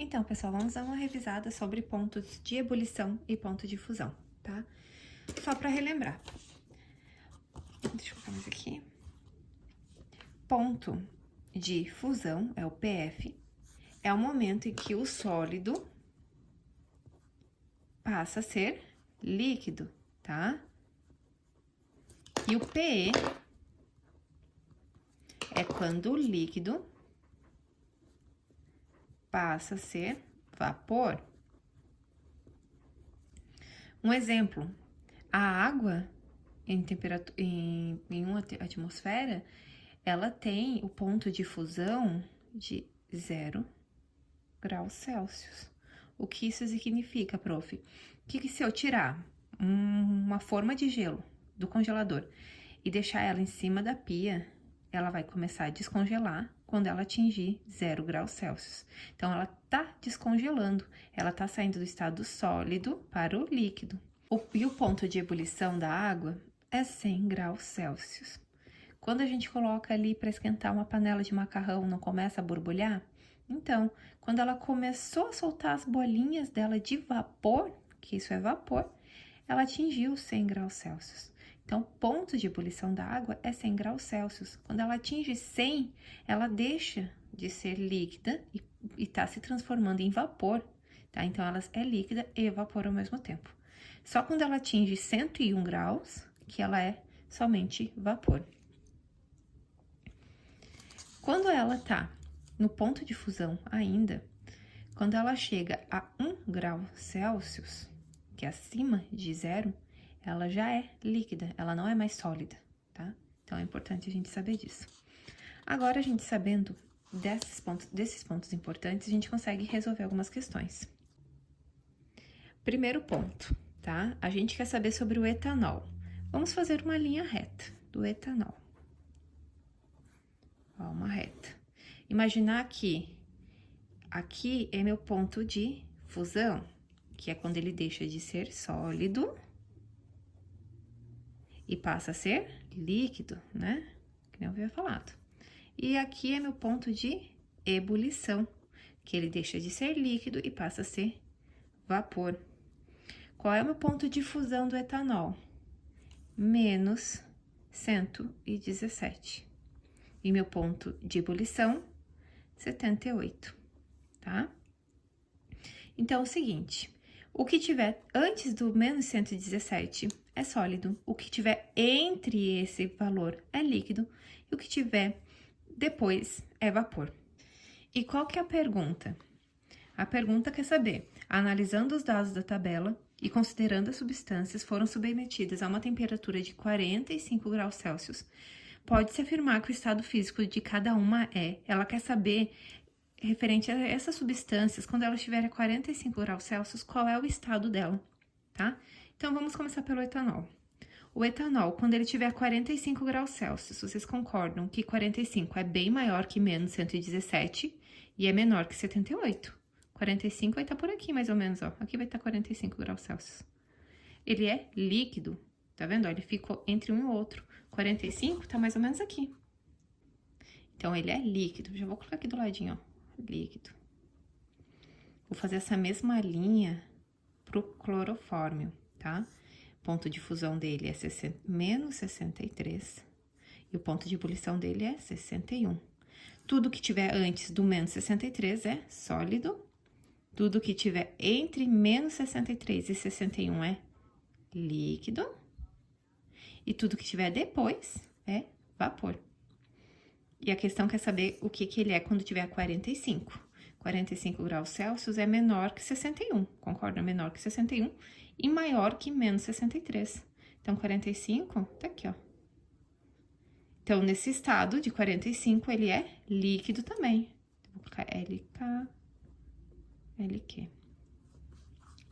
Então, pessoal, vamos dar uma revisada sobre pontos de ebulição e ponto de fusão, tá? Só para relembrar. Deixa eu colocar mais aqui. Ponto de fusão, é o PF, é o momento em que o sólido passa a ser líquido, tá? E o PE é quando o líquido passa a ser vapor. Um exemplo, a água em temperatura em uma atmosfera, ela tem o ponto de fusão de 0 graus Celsius. O que isso significa, prof? Que se eu tirar uma forma de gelo do congelador e deixar ela em cima da pia, ela vai começar a descongelar quando ela atingir 0 graus Celsius. Então, ela tá descongelando, ela tá saindo do estado sólido para o líquido. E o ponto de ebulição da água é 100 graus Celsius. Quando a gente coloca ali para esquentar uma panela de macarrão, não começa a borbulhar? Então, quando ela começou a soltar as bolinhas dela de vapor, que isso é vapor, ela atingiu 100 graus Celsius. Então, ponto de ebulição da água é 100 graus Celsius. Quando ela atinge 100, ela deixa de ser líquida e está se transformando em vapor, tá? Então, ela é líquida e vapor ao mesmo tempo. Só quando ela atinge 101 graus, que ela é somente vapor. Quando ela tá no ponto de fusão ainda, quando ela chega a 1 grau Celsius, que é acima de 0, ela já é líquida, ela não é mais sólida, tá? Então, é importante a gente saber disso. Agora, a gente sabendo desses pontos importantes, a gente consegue resolver algumas questões. Primeiro ponto, tá? A gente quer saber sobre o etanol. Vamos fazer uma linha reta do etanol. Ó, uma reta. Imaginar que aqui é meu ponto de fusão, que é quando ele deixa de ser sólido e passa a ser líquido, né? Que nem eu havia falado. E aqui é meu ponto de ebulição, que ele deixa de ser líquido e passa a ser vapor. Qual é o meu ponto de fusão do etanol? Menos 117. E meu ponto de ebulição, 78, tá? Então, é o seguinte, o que tiver antes do menos 117 é sólido, o que tiver entre esse valor é líquido, e o que tiver depois é vapor. E qual que é a pergunta? A pergunta quer saber, analisando os dados da tabela e considerando as substâncias foram submetidas a uma temperatura de 45 graus Celsius, pode-se afirmar que o estado físico de cada uma ela quer saber, referente a essas substâncias, quando ela estiver a 45 graus Celsius, qual é o estado dela, tá? Então, vamos começar pelo etanol. O etanol, quando ele tiver a 45 graus Celsius, vocês concordam que 45 é bem maior que menos 117 e é menor que 78. 45 vai estar por aqui, mais ou menos, ó. Aqui vai estar 45 graus Celsius. Ele é líquido, tá vendo? Ó, ele ficou entre um e o outro. 45 tá mais ou menos aqui. Então, ele é líquido. Já vou colocar aqui do ladinho, ó. Líquido. Vou fazer essa mesma linha pro clorofórmio, tá? Ponto de fusão dele é menos 63 e o ponto de ebulição dele é 61. Tudo que tiver antes do menos 63 é sólido. Tudo que tiver entre menos 63 e 61 é líquido. E tudo que tiver depois é vapor. E a questão quer saber o que ele é quando tiver 45. 45 graus Celsius é menor que 61, concorda? Menor que 61 e maior que menos 63. Então, 45 tá aqui, ó. Então, nesse estado de 45, ele é líquido também. Vou colocar LK, LQ.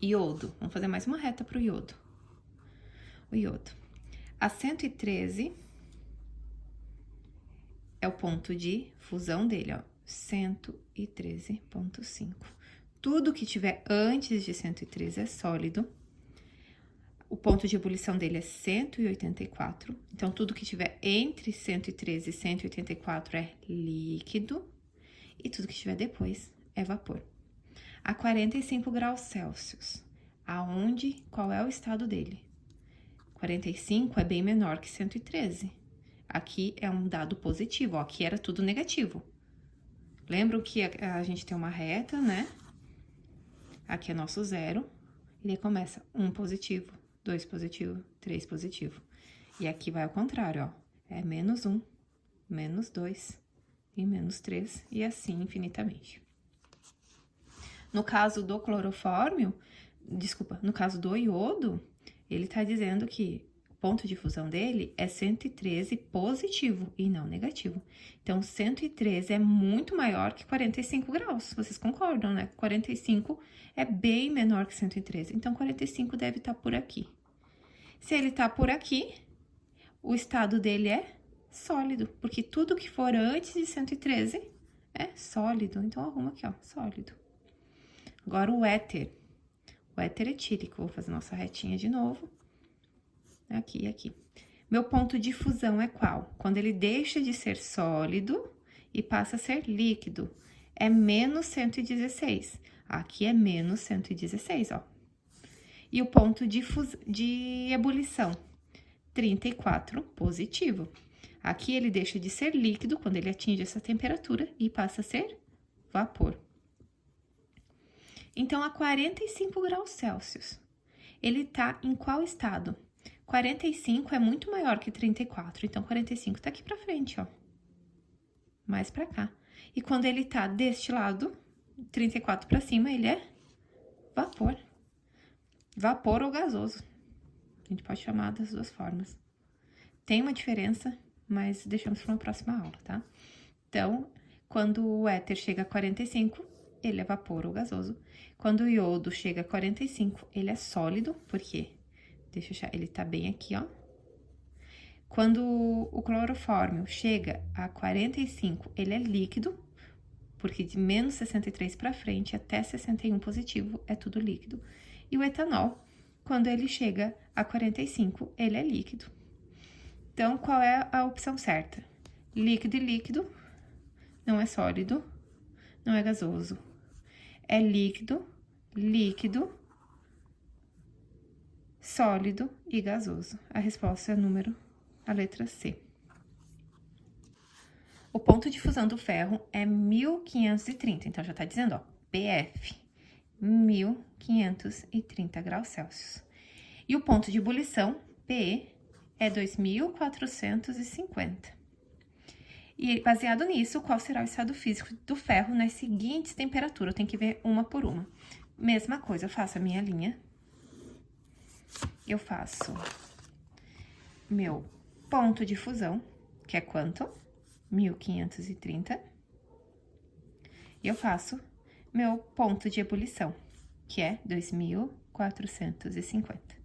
Iodo. Vamos fazer mais uma reta pro iodo. O iodo. A 113 é o ponto de fusão dele, ó. 113,5. Tudo que tiver antes de 113 é sólido. O ponto de ebulição dele é 184. Então, tudo que tiver entre 113 e 184 é líquido. E tudo que tiver depois é vapor. a 45 graus Celsius. Aonde? Qual é o estado dele? 45 é bem menor que 113. Aqui é um dado positivo, ó, aqui era tudo negativo. Lembram que a gente tem uma reta, né? Aqui é nosso zero. E aí começa 1 positivo, 2 positivo, 3 positivo. E aqui vai ao contrário, ó. É menos 1, menos 2 e menos 3, e assim infinitamente. No caso do clorofórmio, desculpa, no caso do iodo, ele tá dizendo que o ponto de fusão dele é 113 positivo e não negativo. Então, 113 é muito maior que 45 graus. Vocês concordam, né? 45 é bem menor que 113. Então, 45 deve estar por aqui. Se ele tá por aqui, o estado dele é sólido, porque tudo que for antes de 113 é sólido. Então, arruma aqui, ó, sólido. Agora, o éter. O éter etílico. Vou fazer nossa retinha de novo. Aqui e aqui. Meu ponto de fusão é qual? Quando ele deixa de ser sólido e passa a ser líquido. É menos 116. Aqui é menos 116, ó. E o ponto de ebulição? 34 positivo. Aqui ele deixa de ser líquido quando ele atinge essa temperatura e passa a ser vapor. Então, a 45 graus Celsius, ele tá em qual estado? 45 é muito maior que 34, então 45 tá aqui pra frente, ó. Mais pra cá. E quando ele tá deste lado, 34 pra cima, ele é vapor. Vapor ou gasoso. A gente pode chamar das duas formas. Tem uma diferença, mas deixamos para uma próxima aula, tá? Então, quando o éter chega a 45, ele é vapor ou gasoso. Quando o iodo chega a 45, ele é sólido, por quê? Deixa eu achar, ele tá bem aqui, ó. Quando o clorofórmio chega a 45, ele é líquido, porque de menos 63 para frente até 61 positivo é tudo líquido. E o etanol, quando ele chega a 45, ele é líquido. Então, qual é a opção certa? Líquido e líquido, não é sólido, não é gasoso. É líquido, líquido, sólido e gasoso. A resposta é a letra C. O ponto de fusão do ferro é 1530, então já tá dizendo, ó, PF, 1530 graus Celsius. E o ponto de ebulição, PE, é 2450. E baseado nisso, qual será o estado físico do ferro nas seguintes temperaturas? Eu tenho que ver uma por uma. Mesma coisa, eu faço a minha linha. Eu faço meu ponto de fusão, que é quanto? 1530. E eu faço meu ponto de ebulição, que é 2450.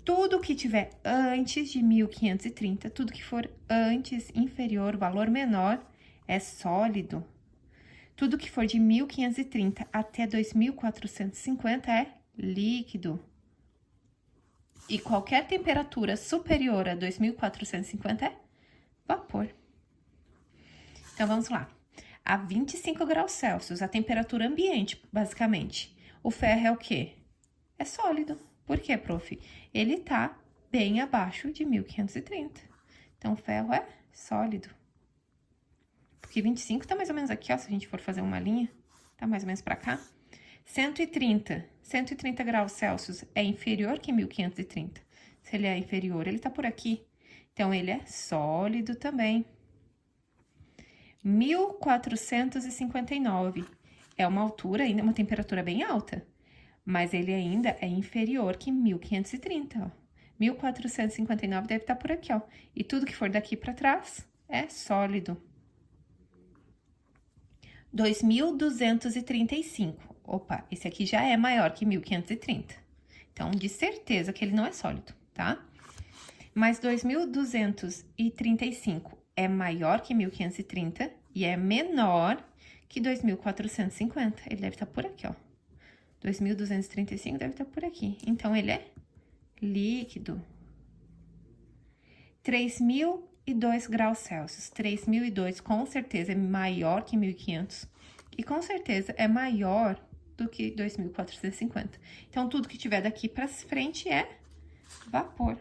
Tudo que tiver antes de 1530, tudo que for antes, inferior, valor menor, é sólido. Tudo que for de 1530 até 2450 é líquido. E qualquer temperatura superior a 2450 é vapor. Então, vamos lá. A 25 graus Celsius, a temperatura ambiente, basicamente. O ferro é o quê? É sólido. Por quê, prof? Ele tá bem abaixo de 1530. Então, o ferro é sólido. Porque 25 tá mais ou menos aqui, ó, se a gente for fazer uma linha, tá mais ou menos pra cá. 130 graus Celsius é inferior que 1530. Se ele é inferior, ele tá por aqui. Então, ele é sólido também. 1459 é uma altura ainda, uma temperatura bem alta. Mas ele ainda é inferior que 1530, ó. 1459 deve estar por aqui, ó. E tudo que for daqui para trás é sólido. 2235. Opa, esse aqui já é maior que 1530. Então, de certeza que ele não é sólido, tá? Mas 2235 é maior que 1530 e é menor que 2450. Ele deve estar por aqui, ó. 2235 deve estar por aqui. Então, ele é líquido. 3002 graus Celsius. 3002 com certeza é maior que 1500. E com certeza é maior do que 2.450. Então, tudo que tiver daqui para frente é vapor.